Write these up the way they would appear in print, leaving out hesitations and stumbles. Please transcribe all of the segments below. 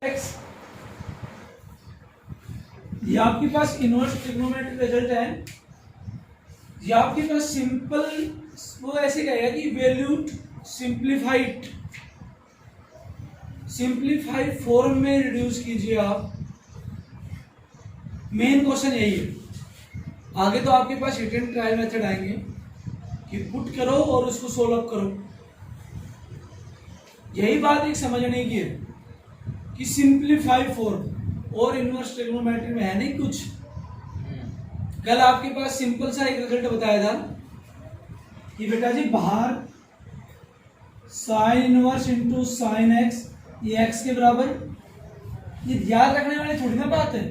X, ये आपके पास inverse trigonometric result है। ये आपके पास सिंपल, वो ऐसे कहेगा कि वैल्यूड सिंप्लीफाइड फॉर्म में रिड्यूस कीजिए आप। मेन क्वेश्चन यही है। आगे तो आपके पास हिट एंड ट्रायल मेथड आएंगे कि पुट करो और उसको सोल्व करो। यही बात एक समझने की है कि सिंप्लीफाइड फॉर्म और इनवर्स ट्रिग्नोमेट्री में है नहीं कुछ। कल आपके पास सिंपल सा एक रिजल्ट बताया था कि बेटा जी बाहर sine inverse into sine x, ये एक्स के बराबर। ये याद रखने वाली थोड़ी ना बात है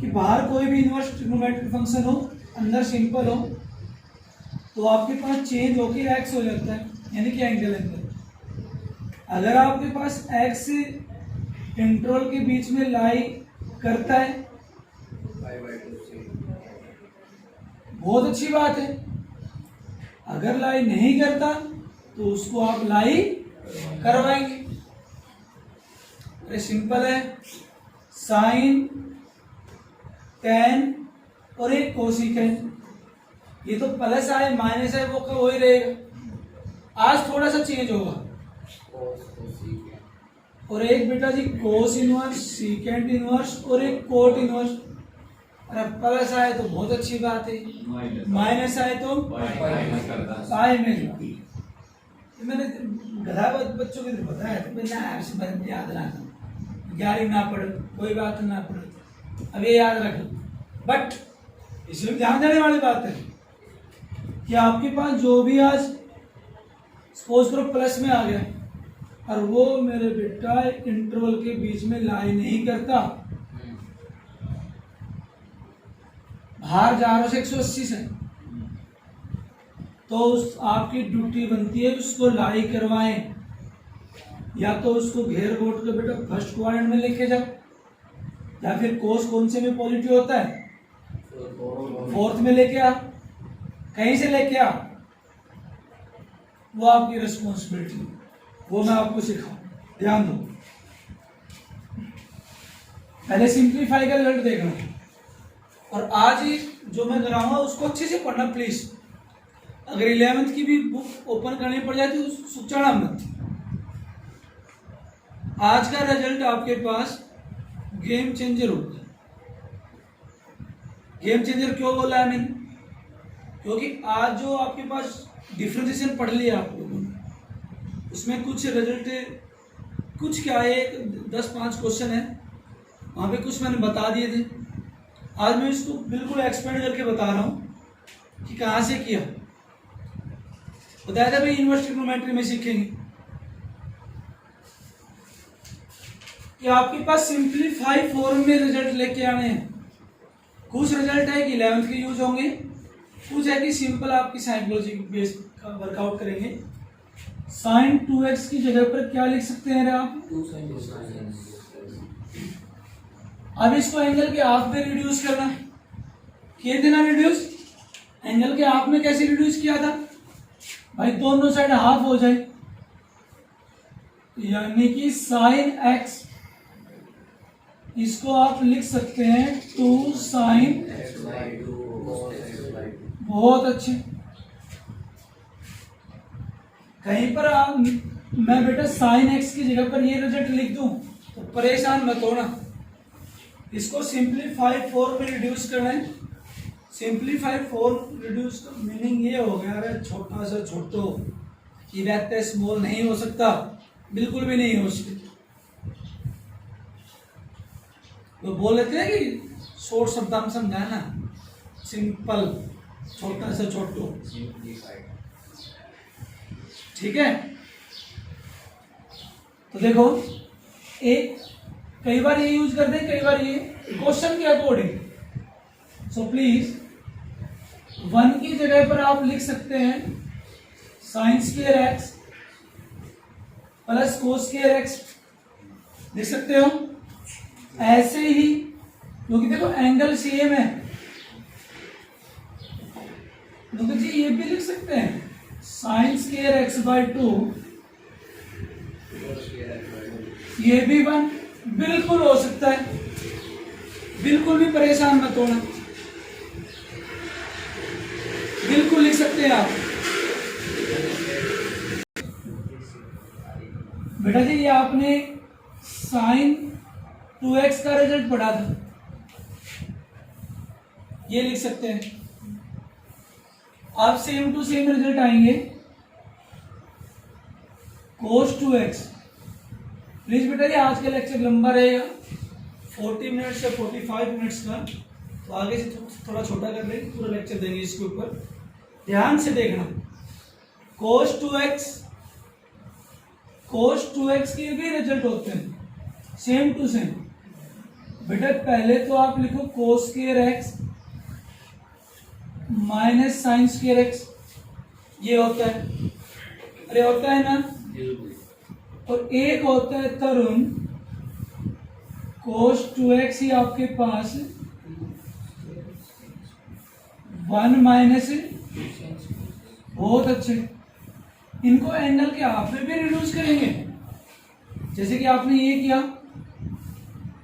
कि बाहर कोई भी इनवर्स ट्रिग्नोमेट्रिक फंक्शन हो, अंदर सिंपल हो, तो आपके पास चेंज होकर एक्स हो जाता है, यानी कि एंगल अंदर। अगर आपके पास एक्स इंटरवल के बीच में लाई करता है, बहुत अच्छी बात है। अगर लाई नहीं करता तो उसको आप लाई करवाएंगे। अरे सिंपल है, साइन टेन और एक कोसिकेंट, ये तो प्लस आए माइनस है वो वही रहेगा। आज थोड़ा सा चेंज होगा, और एक बेटा जी कोस इनवर्स, सीकेंट इनवर्स और एक कोट इनवर्स। अरे प्लस आए तो बहुत अच्छी बात है, माइनस आए तो साइन में। मैंने गधा बच्चों को बताया तो ना याद रखना, 11 ना पढ़ो कोई बात ना पढ़ो, अब ये याद रख लो। बट इसमें ध्यान देने वाली बात है कि आपके पास जो भी आज सपोज करो प्लस में आ गया और वो मेरे बेटा इंटरवल के बीच में लाई नहीं करता, बाहर जा रहा है 180 से, तो आपकी ड्यूटी बनती है उसको लाई करवाएं। या तो उसको घेर गोट के बेटा फर्स्ट क्वाड्रेंट में लेके जाओ, या फिर कोस कौन से में पॉजिटिव होता है, फोर्थ में लेके आ, कहीं से लेके आ, वो आपकी रिस्पॉन्सिबिलिटी, वो मैं आपको सिखाऊं। ध्यान दो, पहले सिंप्लीफाई का रिजल्ट देखना, और आज ही जो मैं कराऊंगा उसको अच्छे से पढ़ना प्लीज। अगर 11th की भी बुक ओपन करनी पड़ जाए तो सुचना मत। आज का रिजल्ट आपके पास गेम चेंजर होगा। गेम चेंजर क्यों बोला है मैंने? क्योंकि आज जो आपके पास डिफरेंशिएशन पढ़ लिया आप लोगों ने, उसमें कुछ रिजल्ट, कुछ क्या है, 10-5 क्वेश्चन है, वहां पे कुछ मैंने बता दिए थे। आज मैं इसको बिल्कुल एक्सपेंड करके बता रहा हूं कि कहां से किया। बताया था भाई इनवर्स ट्रिग्नोमेट्री में सीखेंगे कि आपके पास सिंप्लीफाई फॉर्म में रिजल्ट लेके आने हैं। कुछ रिजल्ट है कि 11th के यूज होंगे, कुछ है कि सिंपल आपकी साइकोलॉजी बेस का वर्कआउट करेंगे। साइन 2x की जगह पर क्या लिख सकते हैं आप? अब इसको एंगल के हाफ में रिड्यूस करना, किए थे ना रिड्यूस? एंगल के हाफ में कैसे रिड्यूस किया था भाई? दोनों साइड हाफ हो जाए, यानी कि साइन x, इसको आप लिख सकते हैं 2 साइन। बहुत अच्छे। कहीं पर आप मैं बेटा साइन x की जगह पर ये रिजल्ट लिख दूं तो परेशान मत होना। इसको सिंप्लीफाइड फॉर्म में रिड्यूस करना है। सिंप्लीफाइड फॉर्म रिड्यूस का मीनिंग ये हो गया, अरे छोटा से छोटो कि रहते स्मॉल नहीं हो सकता, बिल्कुल भी नहीं हो सकता। तो बोल लेते हैं कि शॉर्ट शब्द हम समझाए ना, सिंपल, छोटा से छोटो, ठीक है। तो देखो, एक कई बार ये यूज करते हैं, कई बार ये क्वेश्चन के अकॉर्डिंग। सो प्लीज 1 की जगह पर आप लिख सकते हैं sign square x plus cos square x, लिख सकते हो। ऐसे ही क्योंकि देखो एंगल सेम है, तो जी ये भी लिख सकते हैं साइन स्क्वायर एक्स बाई 2, ये भी 1, बिल्कुल हो सकता है, बिल्कुल भी परेशान मत होना, बिल्कुल लिख सकते हैं आप। बेटा जी ये आपने साइन 2x का रिजल्ट पढ़ा था, ये लिख सकते हैं आप। सेम टू सेम रिजल्ट आएंगे cos 2x। प्लीज बेटा जी आज का लेक्चर लंबा रहेगा, 40 मिनट्स या 45 मिनट्स का, तो आगे से थोड़ा छोटा कर लेंगे, पूरा लेक्चर देंगे इसके ऊपर। ध्यान से देखना, cos 2x के भी रिजल्ट होते हैं सेम टू सेम। बेटा पहले तो आप लिखो cos square x minus sine square x, ये होता है, अरे होता है ना। और एक होता है तरुण cos 2x ही आपके पास 1 माइनस, बहुत अच्छे। इनको एंगल के हाफ में भी रिड्यूस करेंगे, जैसे कि आपने ये किया,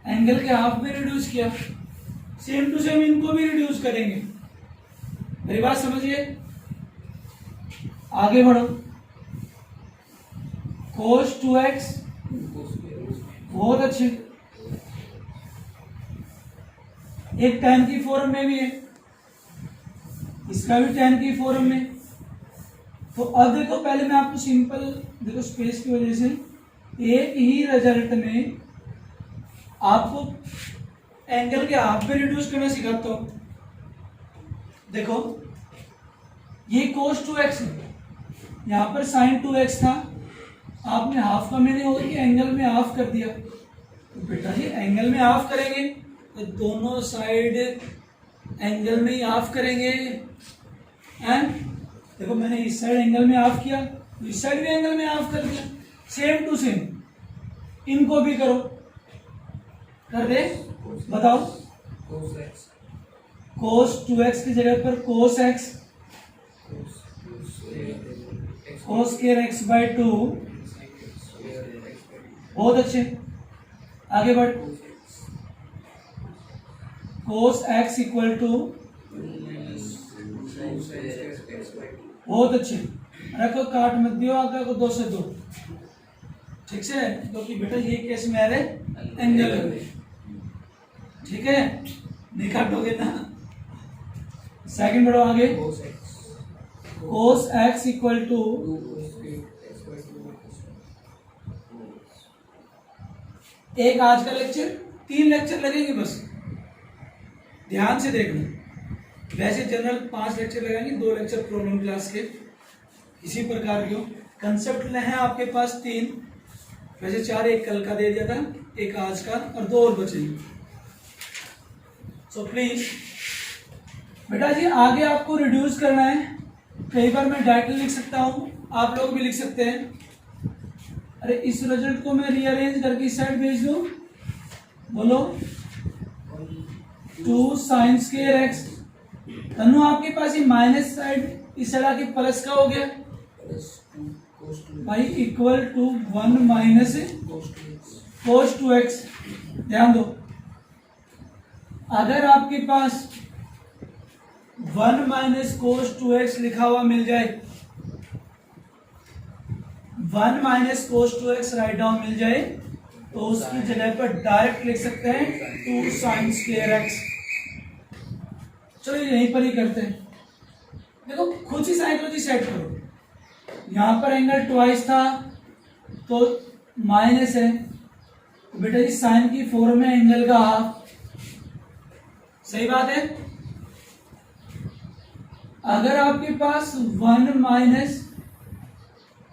एंगल के हाफ में रिड्यूस किया, सेम टू सेम इनको भी रिड्यूस करेंगे। मेरी बात समझिए, आगे बढ़ो। cos 2x, बहुत अच्छे। एक tan की फॉर्म में भी है, इसका भी tan की फॉर्म में। तो अब देखो, पहले मैं आपको सिंपल देखो स्पेस की वजह से एक ही रिजल्ट में आपको एंगल के हाफ में रिड्यूस करना सिखाता हूं। देखो ये cos 2x है, यहां पर sin 2x था, आपने हाफ का मीनिंग होगा कि एंगल में हाफ कर दिया। तो बेटा जी एंगल में हाफ करेंगे तो दोनों साइड एंगल में ही हाफ करेंगे। एंड देखो मैंने इस साइड एंगल में हाफ किया, तो इस साइड भी एंगल में हाफ कर दिया, सेम टू सेम। इनको भी करो, कर दे, बताओ। cos 2x की जगह पर cos x, cos square x by 2, बहुत अच्छे। आगे बढ़, cos x इक्वल टू, बहुत अच्छे। रखो, काट मत दियो, आगे को 2 से 2, ठीक से, क्योंकि बेटा ये केस में आ रहे एंगल है, ठीक है, नहीं काटोगे ना। सेकंड बढ़ो आगे, cos x इक्वल टू, एक आज का लेक्चर, 3 लेक्चर लगेंगे बस, ध्यान से देखना। वैसे जनरल 5 लेक्चर लगाएंगे, 2 लेक्चर प्रॉब्लम क्लास के, इसी प्रकार के कंसेप्ट हैं आपके पास 3, वैसे 4, एक कल का दे दिया था, एक आज का, और 2 और बचेंगे। सो प्लीज बेटा जी आगे आपको रिड्यूस करना है। कई बार मैं डायरेक्टली लिख सकता हूं, आप लोग भी लिख सकते हैं। अरे इस रिजल्ट को मैं रीअरेंज करके इस साइड भेज दूं, बोलो 2 साइन स्क्वायर x, तनु आपके पास ये माइनस साइड इस साइड आके प्लस का हो गया भाई, equal to 1 minus cos 2x। ध्यान दो, अगर आपके पास 1 माइनस cos 2x लिखा हुआ मिल जाए, 1 minus cos 2x right down मिल जाए, तो उसकी जगह पर डायरेक्ट लिख सकते हैं 2 साइन स्क्वायर x। चलो यहीं पर ही करते हैं। देखो खुद ही साइकोलॉजी सेट करो, यहां पर एंगल ट्वाइस था तो माइनस है, तो बेटा जी साइन की फॉर्म में एंगल का हाफ, सही बात है। अगर आपके पास 1 माइनस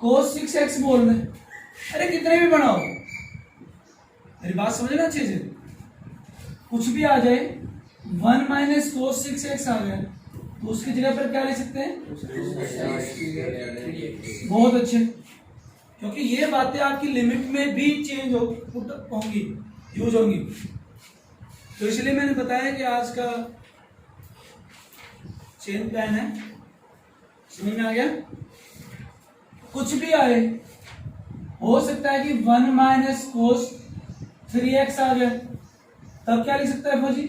cos 6x बोल रहे, अरे कितने भी बनाओ, मेरी बात समझना अच्छे से, कुछ भी आ जाए, 1 माइनस cos 6x आ गया, तो उसकी जगह पर क्या ले सकते हैं, बहुत अच्छे, क्योंकि ये बातें आपकी लिमिट में भी चेंज होंगी, यूज होंगी। तो इसलिए मैंने बताया कि आज का चेन प्लान है, समझ में आ गया। कुछ भी आए, हो सकता है कि 1 माइनस cos 3x आ गया, तब क्या लिख सकता है फौजी?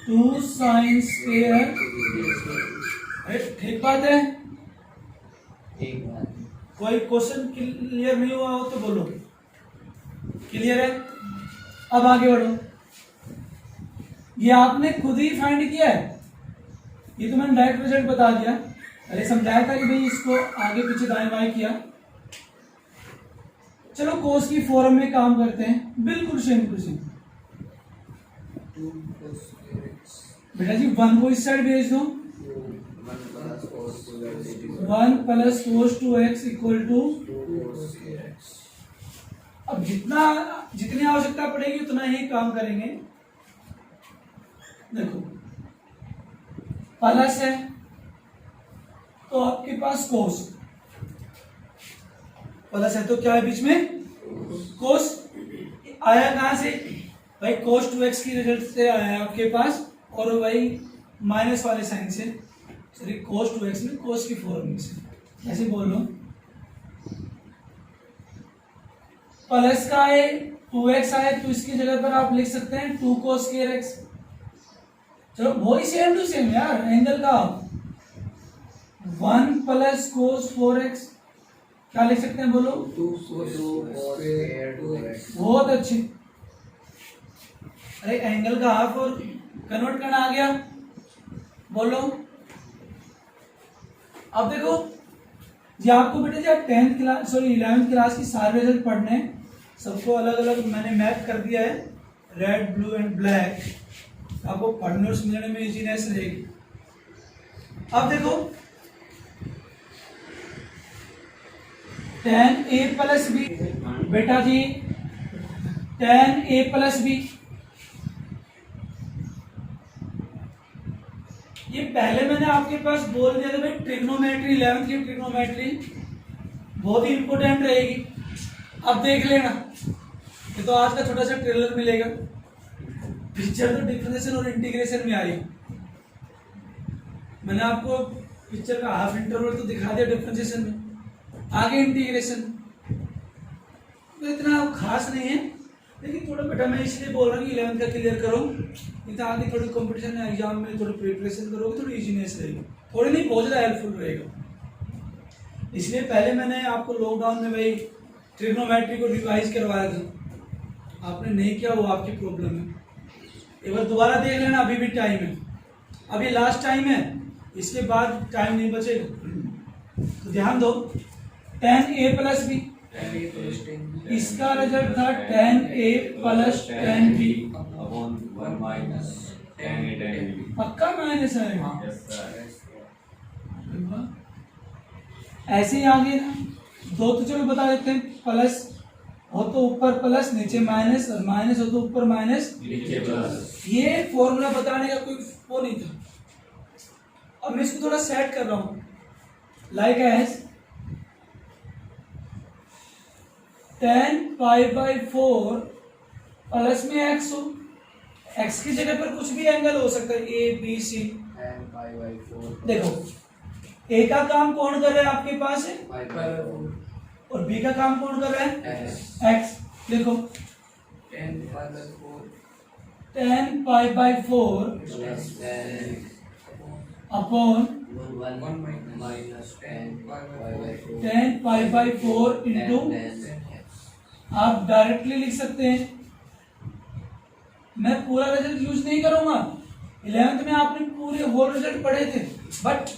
2 sin स्क्वायर। ठीक बात है। कोई क्वेश्चन क्लियर नहीं हुआ हो तो बोलो। क्लियर है? अब आगे बढ़ो। ये आपने खुद ही फाइंड किया है, ये तो मैंने डायरेक्ट रिजल्ट बता दिया। अरे समझाया था कि भाई इसको आगे पीछे दाएं बाएं किया। चलो कोस की फॉर्म में काम करते हैं, बिल्कुल सेम टू सेम। बेटा जी 1 को इस साइड भेज दो, 1 plus cos 2x equal to. अब जितनी आवश्यकता पड़ेगी उतना ही काम करेंगे। देखो प्लस है तो आपके पास कोस, प्लस है तो क्या है बीच में? कोस। आया कहां से भाई? कोस 2x की रिजल्ट से आया आपके पास, और भाई माइनस वाले साइन से, सॉरी कोस 2x में कोस की फॉर्म से, ऐसे बोल लो। प्लस का है 2x आए तो इसकी जगह पर आप लिख सकते हैं 2 cos स्क्वायर x। चलो वही सेम टू सेम यार, एंगल का 1 प्लस कोस 4x क्या लिख सकते हैं? बोलो 2 स्क्वायर 2x। बहुत अच्छे। अरे एंगल का हाफ और कन्वर्ट करना आ गया, बोलो। अब देखो जी, आपको बेटे जी 10th class sorry 11th class की सारे रिजल्ट पढ़ने हैं, सबको अलग अलग मैंने मैप कर दिया है, रेड ब्लू एंड ब्लैक। आपको पढ़ने और समझने में इजीनेस रहेगी। अब देखो 10a प्लस बी, बेटा जी 10a प्लस बी, ये पहले मैंने आपके पास बोल दिया था भाई, ट्रिग्नोमेट्री 11th की ट्रिग्नोमेट्री बहुत ही इंपॉर्टेंट रहेगी। अब देख लेना, ये तो आज का छोटा सा ट्रेलर मिलेगा। पिक्चर तो डिफरेंशिएशन और इंटीग्रेशन में आई, मैंने आपको पिक्चर का हाफ इंटरवल तो दिखा दिया डिफरेंशिएशन में, आगे इंटीग्रेशन तो इतना खास नहीं है, लेकिन थोड़ा बेटा मैं इसलिए बोल रहा हूँ कि 11th का क्लियर करो, नहीं तो आगे थोड़ी कंपटीशन या एग्जाम में थोड़ी प्रिपरेशन करोगे, थोड़ी इजीनेस रहेगी, थोड़ी नहीं बहुत ज़्यादा हेल्पफुल रहेगा। इसलिए पहले मैंने आपको लॉकडाउन में भाई ट्रिग्नोमेट्री को रिवाइज करवाया था, आपने नहीं किया वो आपकी प्रॉब्लम है। एक बार दोबारा देख लेना, अभी भी टाइम है, अभी लास्ट टाइम है, इसके बाद टाइम नहीं बचेगा। तो ध्यान दो 10a प्लस बी, इसका रिजल्ट था 10a प्लस 10b, पक्का माइनस आएगा। ऐसे ही आगे ना दो तो चलो बता देते हैं, प्लस हो तो ऊपर प्लस नीचे माइनस, और माइनस हो तो ऊपर माइनस नीचे प्लस। ये फॉर्मूला बताने का कोई वो नहीं था। अब मैं इसको थोड़ा सेट कर रहा हूं, like as 10 pi by 4 plus में x हो, x की जगह पर कुछ भी एंगल हो सकता है, ए बी सी। देखो a का काम कौन कर रहा है आपके पास है, और b का काम कौन कर रहा है, x। देखो 10 pi by 4 upon 10 pi by 4 into, आप डायरेक्टली लिख सकते हैं, मैं पूरा रिजल्ट यूज नहीं करूंगा, 11th में आपने पूरे होल रिजल्ट पढ़े थे, बट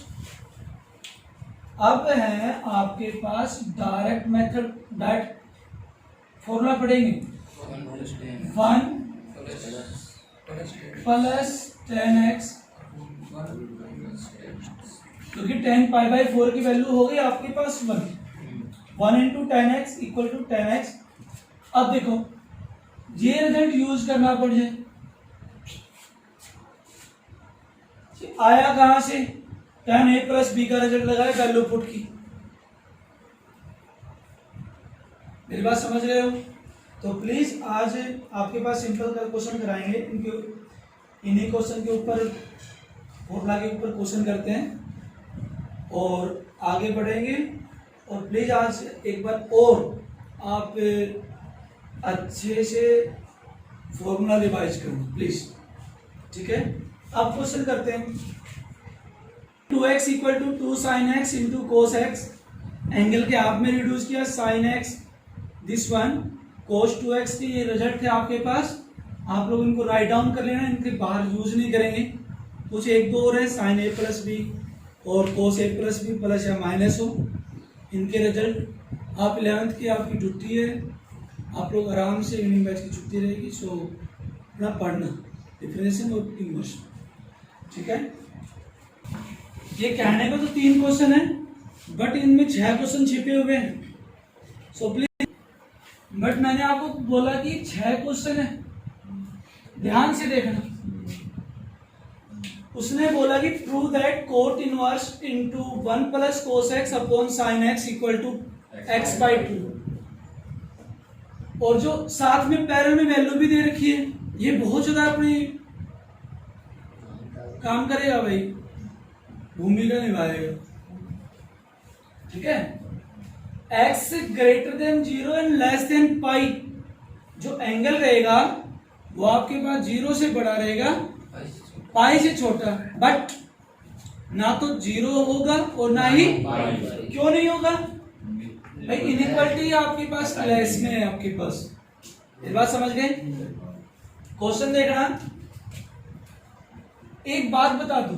अब है आपके पास डायरेक्ट मेथड, डायरेक्ट फॉर्मूला पढ़ेंगे 1 प्लस 10x, क्योंकि 10 पाई बाई 4 की वैल्यू हो गई आपके पास 1 into 10x equal to 10x। अब देखो ये रिजल्ट यूज करना पड़ जाए, आया कहां से, 10a प्लस बी का रिजल्ट लगाया वैल्यू पुट की। मेरी बात समझ रहे हो? तो प्लीज आज आपके पास सिंपल क्वेश्चन कराएंगे, इन्हीं क्वेश्चन के ऊपर फॉर्मूला के ऊपर क्वेश्चन करते हैं और आगे बढ़ेंगे। और प्लीज आज एक बार और आप अच्छे से फॉर्मूला रिवाइज करना प्लीज, ठीक है। अब क्वेश्चन करते हैं। 2x equal to 2 sine x into cos x, angle के आप में रिड्यूस किया sine x, this one cos 2x के ये रिजल्ट थे आपके पास, आप लोग इनको राइट डाउन कर लेना, इनके बाहर यूज नहीं करेंगे। कुछ एक दो और है साइन ए प्लस बी और कोस ए प्लस बी प्लस या माइनस हो, इनके रिजल्ट। आप 11th की आपकी छुट्टी है, आप लोग आराम से इवनिंग बैच की छुट्टी रहेगी, सो अपना पढ़ना डिफरेंशिएशन और इन्वर्स, ठीक है। ये कहने को तो 3 क्वेश्चन है बट इनमें 6 क्वेश्चन छिपे हुए हैं, सो प्लीज। बट मैंने आपको बोला कि 6 क्वेश्चन है, ध्यान से देखना। उसने बोला कि prove that cot inverse into 1 plus cos x upon sine x equal to x by 2, और जो साथ में पैरल में वैल्यू भी दे रखी है, ये बहुत ज्यादा अपनी काम करेगा भाई, भूमिका निभाएगा, ठीक है। x greater than 0 and less than pi, जो एंगल रहेगा वो आपके पास 0 से बड़ा रहेगा, पाई से छोटा, बट ना तो 0 होगा और ना ही क्यों नहीं होगा भाई, इनइक्वालिटी आपके पास लेस में है आपके पास, ये बात समझ गए। क्वेश्चन देखना। एक बात बता दूं,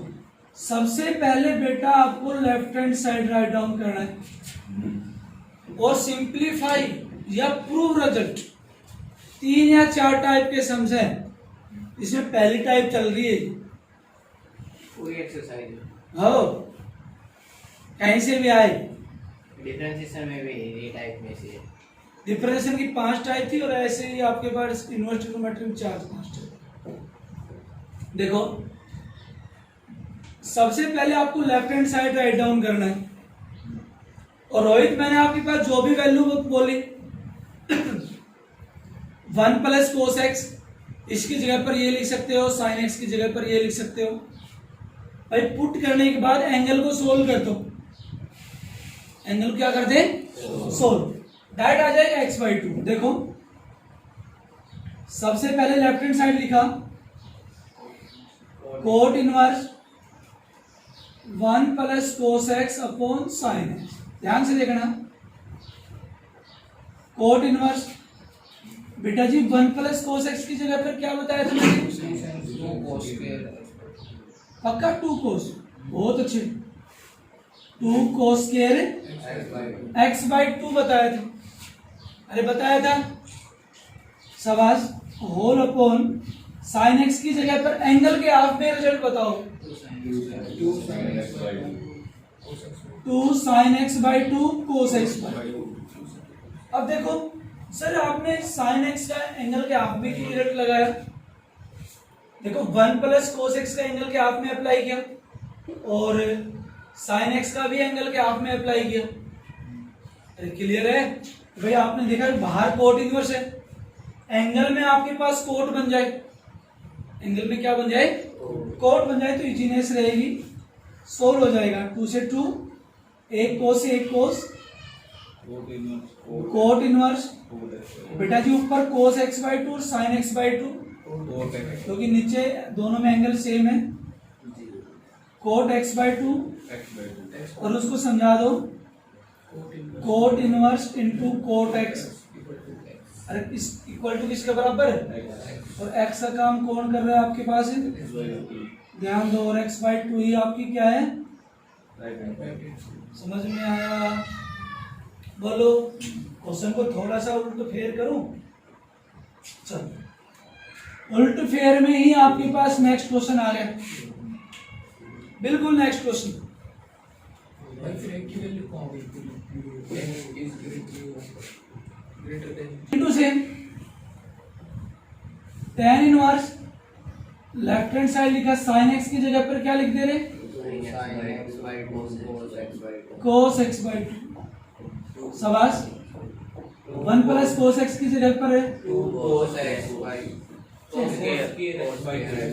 सबसे पहले बेटा आपको left hand side right down करना है और सिंप्लीफाई या प्रूव रिजल्ट, 3 या 4 टाइप के सम्स हैं, इसमें पहली टाइप चल रही है, पूरी एक्सरसाइज हो कहीं से भी आए। डिफरेंशिएशन में भी ये टाइप में से डिफरेंशिएशन की 5 टाइप थी और ऐसे ही आपके पास इनवर्स ट्रिग्नोमेट्री में 4-5 टाइप। देखो सबसे पहले आपको left hand side right down करना है, और रोहित मैंने आपके पास जो भी वैल्यू बोली 1 प्लस कोस एक्स, इसकी जगह पर ये लिख सकते हो, साइन एक्स की जगह पर ये लिख सकते हो भाई। पुट करने के बाद एंगल को सोल्व कर दो, एंगल क्या कर दे सोल्व, डायरेक्ट आ जाएगा एक्स बाई 2। देखो सबसे पहले लेफ्ट हैंड साइड लिखा cot inverse 1 plus cos x upon sine x, ध्यान से देखना। कोट इनवर्स बेटा जी 1 प्लस कोस एक्स की जगह पर क्या बताया था मैंने, पक्का 2 कोस, बहुत अच्छे, 2 कोस स्क्वायर एक्स बाई 2 बताया था, अरे बताया था शाबाश। होल अपॉन साइन एक्स की जगह पर एंगल के हाफ में रिजल्ट बताओ, 2 sine x by 2 cos x by 2। अब देखो सर आपने साइन एक्स का एंगल के हाफ में की रिजल्ट लगाया, देखो 1 प्लस कोस एक्स का एंगल के हाफ में अप्लाई किया और साइन एक्स का भी एंगल के हाफ में अप्लाई किया, अरे क्लियर है भाई। आपने देखा बाहर कोट इनवर्स है, एंगल में आपके पास कोट बन जाए, एंगल में क्या बन जाए कोट बन जाए, तो इजीनेस रहेगी, सोल्व हो जाएगा। 2 से 2, एक कोस से एक कोस, कोट इनवर्स बेटा जी ऊपर कोस एक्स बाई 2 और साइन एक्स बाई 2, क्योंकि नीचे दोनों में एंगल सेम है, कोट एक्स बाई 2 और उसको समझा दो cot inverse into cot x, अरे इस इक्वल टू किसके बराबर है, और एक्स का काम कौन कर रहा है आपके पास है, ध्यान दो, और एक्स बाई 2 ही आपकी क्या है, समझ में आया, बोलो। क्वेश्चन को थोड़ा सा उल्ट फेर करूं, चलो उल्ट फेर में ही आपके पास नेक्स्ट क्वेश्चन आ गया, बिल्कुल नेक्स्ट क्वेश्चन। से tan inverse left hand side लिखा, साइन एक्स की जगह पर क्या लिख दे रहे, कोस एक्स बाई 2, शाबाश। 1 प्लस कोस एक्स की जगह पर है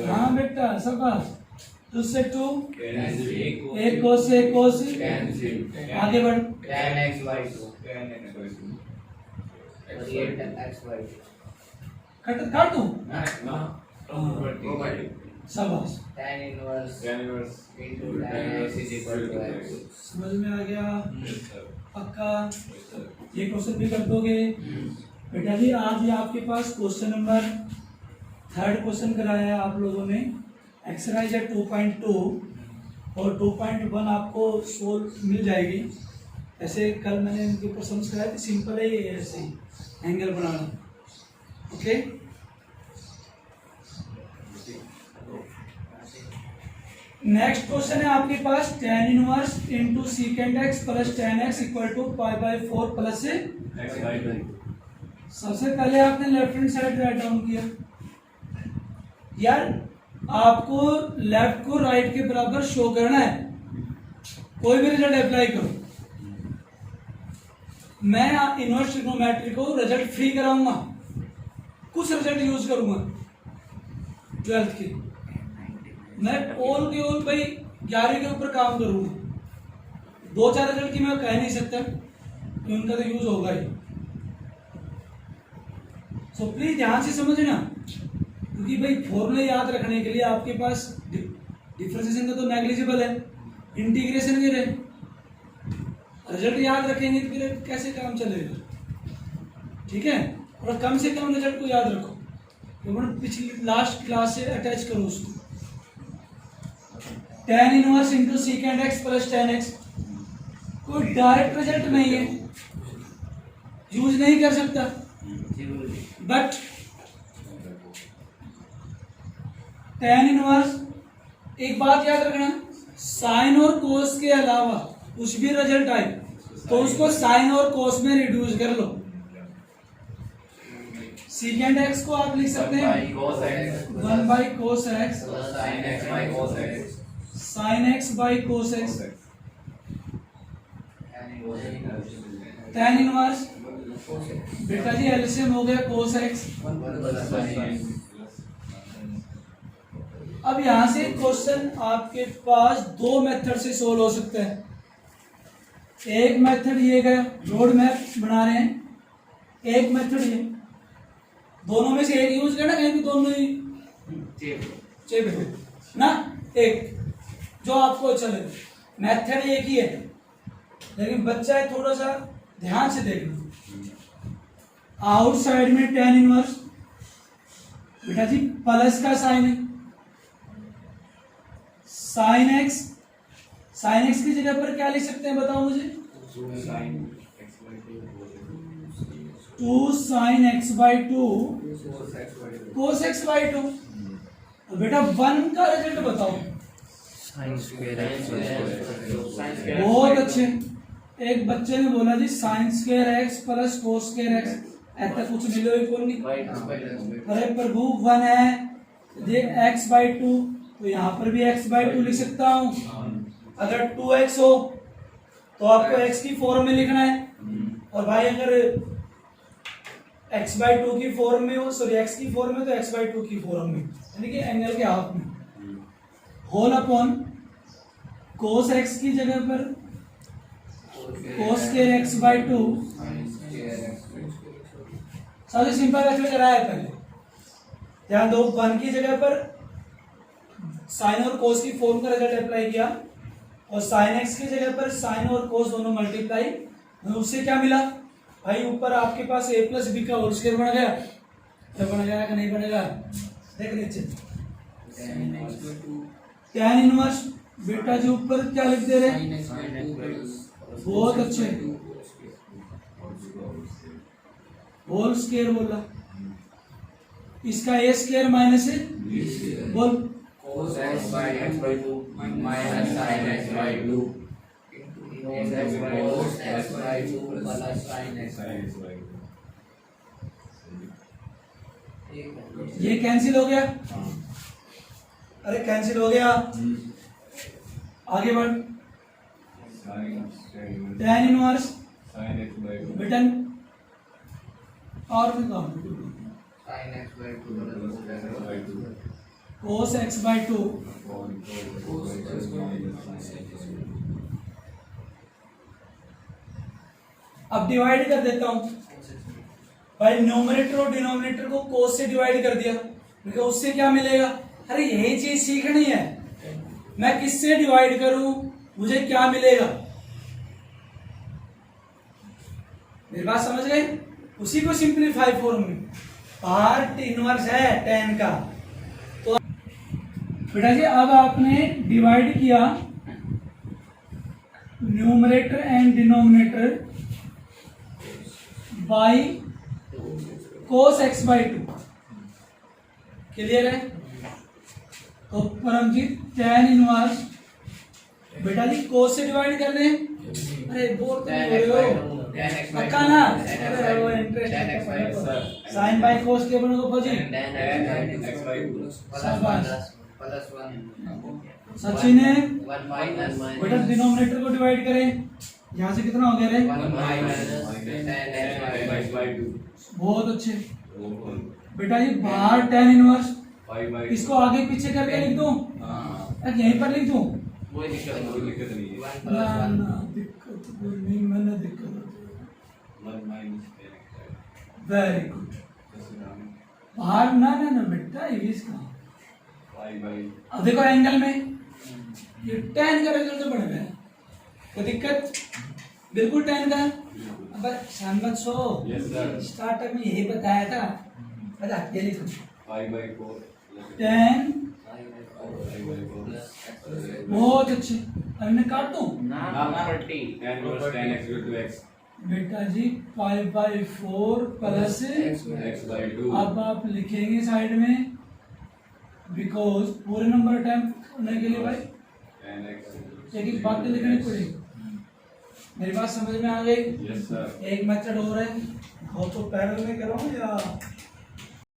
हाँ बेटा शाबाश, 2 से 2, एक कोस से एक कोस, आगे बढ़ और ये x y काट दूं शाबाश tan inverse into tan x is equal to x समझ में आ गया पक्का ये क्वेश्चन भी कर दोगे बेटा जी आज ये आपके पास क्वेश्चन नंबर 3 क्वेश्चन कराया है आप लोगों ने एक्सरसाइज है 2.2 और 2.1 आपको सोल्व मिल जाएगी ऐसे कल मैंने इनके ऊपर समझ कराया थी सिंपल है ये ऐसे ही एंगल बनाना ओके नेक्स्ट क्वेश्चन है आपके पास tan inverse into secant x plus tan x equal to π/4 plus सबसे पहले आपने left hand side right down किया यार आपको लेफ्ट को राइट के बराबर शो करना है कोई भी रिजल्ट अप्लाई करो मैं इनवर्स ट्रिग्नोमेट्री को रिजल्ट फ्री कराऊंगा कुछ रिजल्ट यूज करूंगा 12th के मैं ऑल के ऑल भाई 11 के ऊपर काम करूंगा 2-4 रिजल्ट की मैं कह नहीं सकता कि उनका तो यूज होगा ही सो प्लीज ध्यान से समझना क्योंकि भाई फॉर्मूले याद रखने के लिए आपके पास डिफरेंशिएशन का तो नेग्लिजिबल है इंटीग्रेशन के रहे रिजल्ट याद रखेंगे तो फिर कैसे काम चलेगा ठीक है और कम से कम रिजल्ट को याद रखो पिछली लास्ट क्लास से अटैच करो उसको tan inverse into secant x plus tan x कोई डायरेक्ट रिजल्ट नहीं है यूज नहीं कर सकता बट tan इनवर्स एक बात याद रखना साइन और कोस के अलावा कुछ भी रिजल्ट आए तो उसको साइन और कोस में रिड्यूस कर लो सीकेंड एक्स को आप लिख सकते हैं 1 by cos x sine x by cos x tan inverse बेटा जी एलसीएम हो गया कोस एक्स अब यहां से क्वेश्चन आपके पास 2 मेथड से सोल्व हो सकता है एक मेथड ये गया रोड मैप बना रहे हैं एक मेथड ये दोनों में से एक यूज करना कहीं भी दोनों ही चेप ना एक जो आपको अच्छा लगे मेथड एक ही है लेकिन बच्चा है थोड़ा सा ध्यान से देखना आउटसाइड में tan इनवर्स बेटा जी प्लस का साइन है साइन एक्स की जगह पर क्या लिख सकते हैं बताओ मुझे 2 sin x by 2 cos x by 2 बेटा 1 का रिजल्ट बताओ बहुत अच्छे एक बच्चे ने बोला जी sine square x plus cos square x ऐसा कुछ मिलो ही कौन नहीं अरे प्रभु 1 है ये x by 2 तो यहाँ पर भी x by 2 लिख सकता हूँ अगर 2x हो तो आपको x की फॉर्म में लिखना है और भाई अगर x by 2 की फॉर्म में हो सॉरी x की फॉर्म में तो x by 2 की फॉर्म में यानी कि एंगल के हाफ में होल अपॉन cos x की जगह पर cos स्क्वायर x by 2 सबसे सिंपल एक्चुअली कराया है पहले ध्यान दो 1 की जगह पर साइन और कोस की फॉर्म का रिजल्ट अप्लाई किया और साइन एक्स की जगह पर साइन और कोस दोनों मल्टीप्लाई उससे क्या मिला भाई ऊपर आपके पास a प्लस बी का होल स्क्वायर बन गया क्या बन गया कि नहीं बनेगा देख नीचे tan इनवर्स बेटा जी ऊपर क्या लिख दे रहे बहुत अच्छे होल स्क्वायर बोला इसका a स्क्वायर माइनस है बोल cos x by x by 2 minus sin x by 2 cos x by 2 plus sin x by 2 ये कैंसिल हो गया अरे कैंसिल हो गया आगे बढ़ tan इनवर्स बेटा और भी काम sin x by 2 cos x by 2 अब डिवाइड कर देता हूं भाई न्यूमरेटर और डिनोमिनेटर को cos से डिवाइड कर दिया, क्योंकि उससे क्या मिलेगा? अरे यही चीज सीखनी है, मैं किससे डिवाइड करूं, मुझे क्या मिलेगा। मेरी बात समझ गए? उसी को सिंप्लीफाई फॉर्म में पार्ट इनवर्स है tan का। तो बेटा जी अब आपने डिवाइड किया numerator and denominator by cos x by 2। Clear है? तो परमजीत tan इनवर्स बेटा जी cos से डिवाइड कर दें। अरे बोल तो नहीं हो रहे हो पक्का ना? अरे वो इंटरेस्ट साइन बाई cos के बनो तो फौजी सचिन है बेटा डिनोमिनेटर को डिवाइड करें, यहाँ से कितना हो गया रे? बहुत अच्छे बेटा जी बाहर tan इनवर्स, इसको आगे पीछे करके लिख दूं, यहीं पर लिख दूं? ना ना दिक्कत कोई नहीं, मैंने दिक्कत वेरी गुड। बाहर ना ना ना बेटा ये इसका अब देखो एंगल में ये tan का रिजल्ट बढ़ गया, कोई दिक्कत? बिल्कुल tan का। अब सहमत सो स्टार्टअप में यही बताया था, बता ये लिखो tan। बहुत अच्छे, अब मैं काट दूं बेटा जी 5/4 प्लस अब आप लिखेंगे साइड में, बिकॉज पूरे नंबर अटेम्प्ट करने के लिए भाई एक एक बात तो लिखनी पड़ेगी। मेरी बात समझ में आ गई? एक मेथड हो रहा है, और तो पैरल में कराऊं या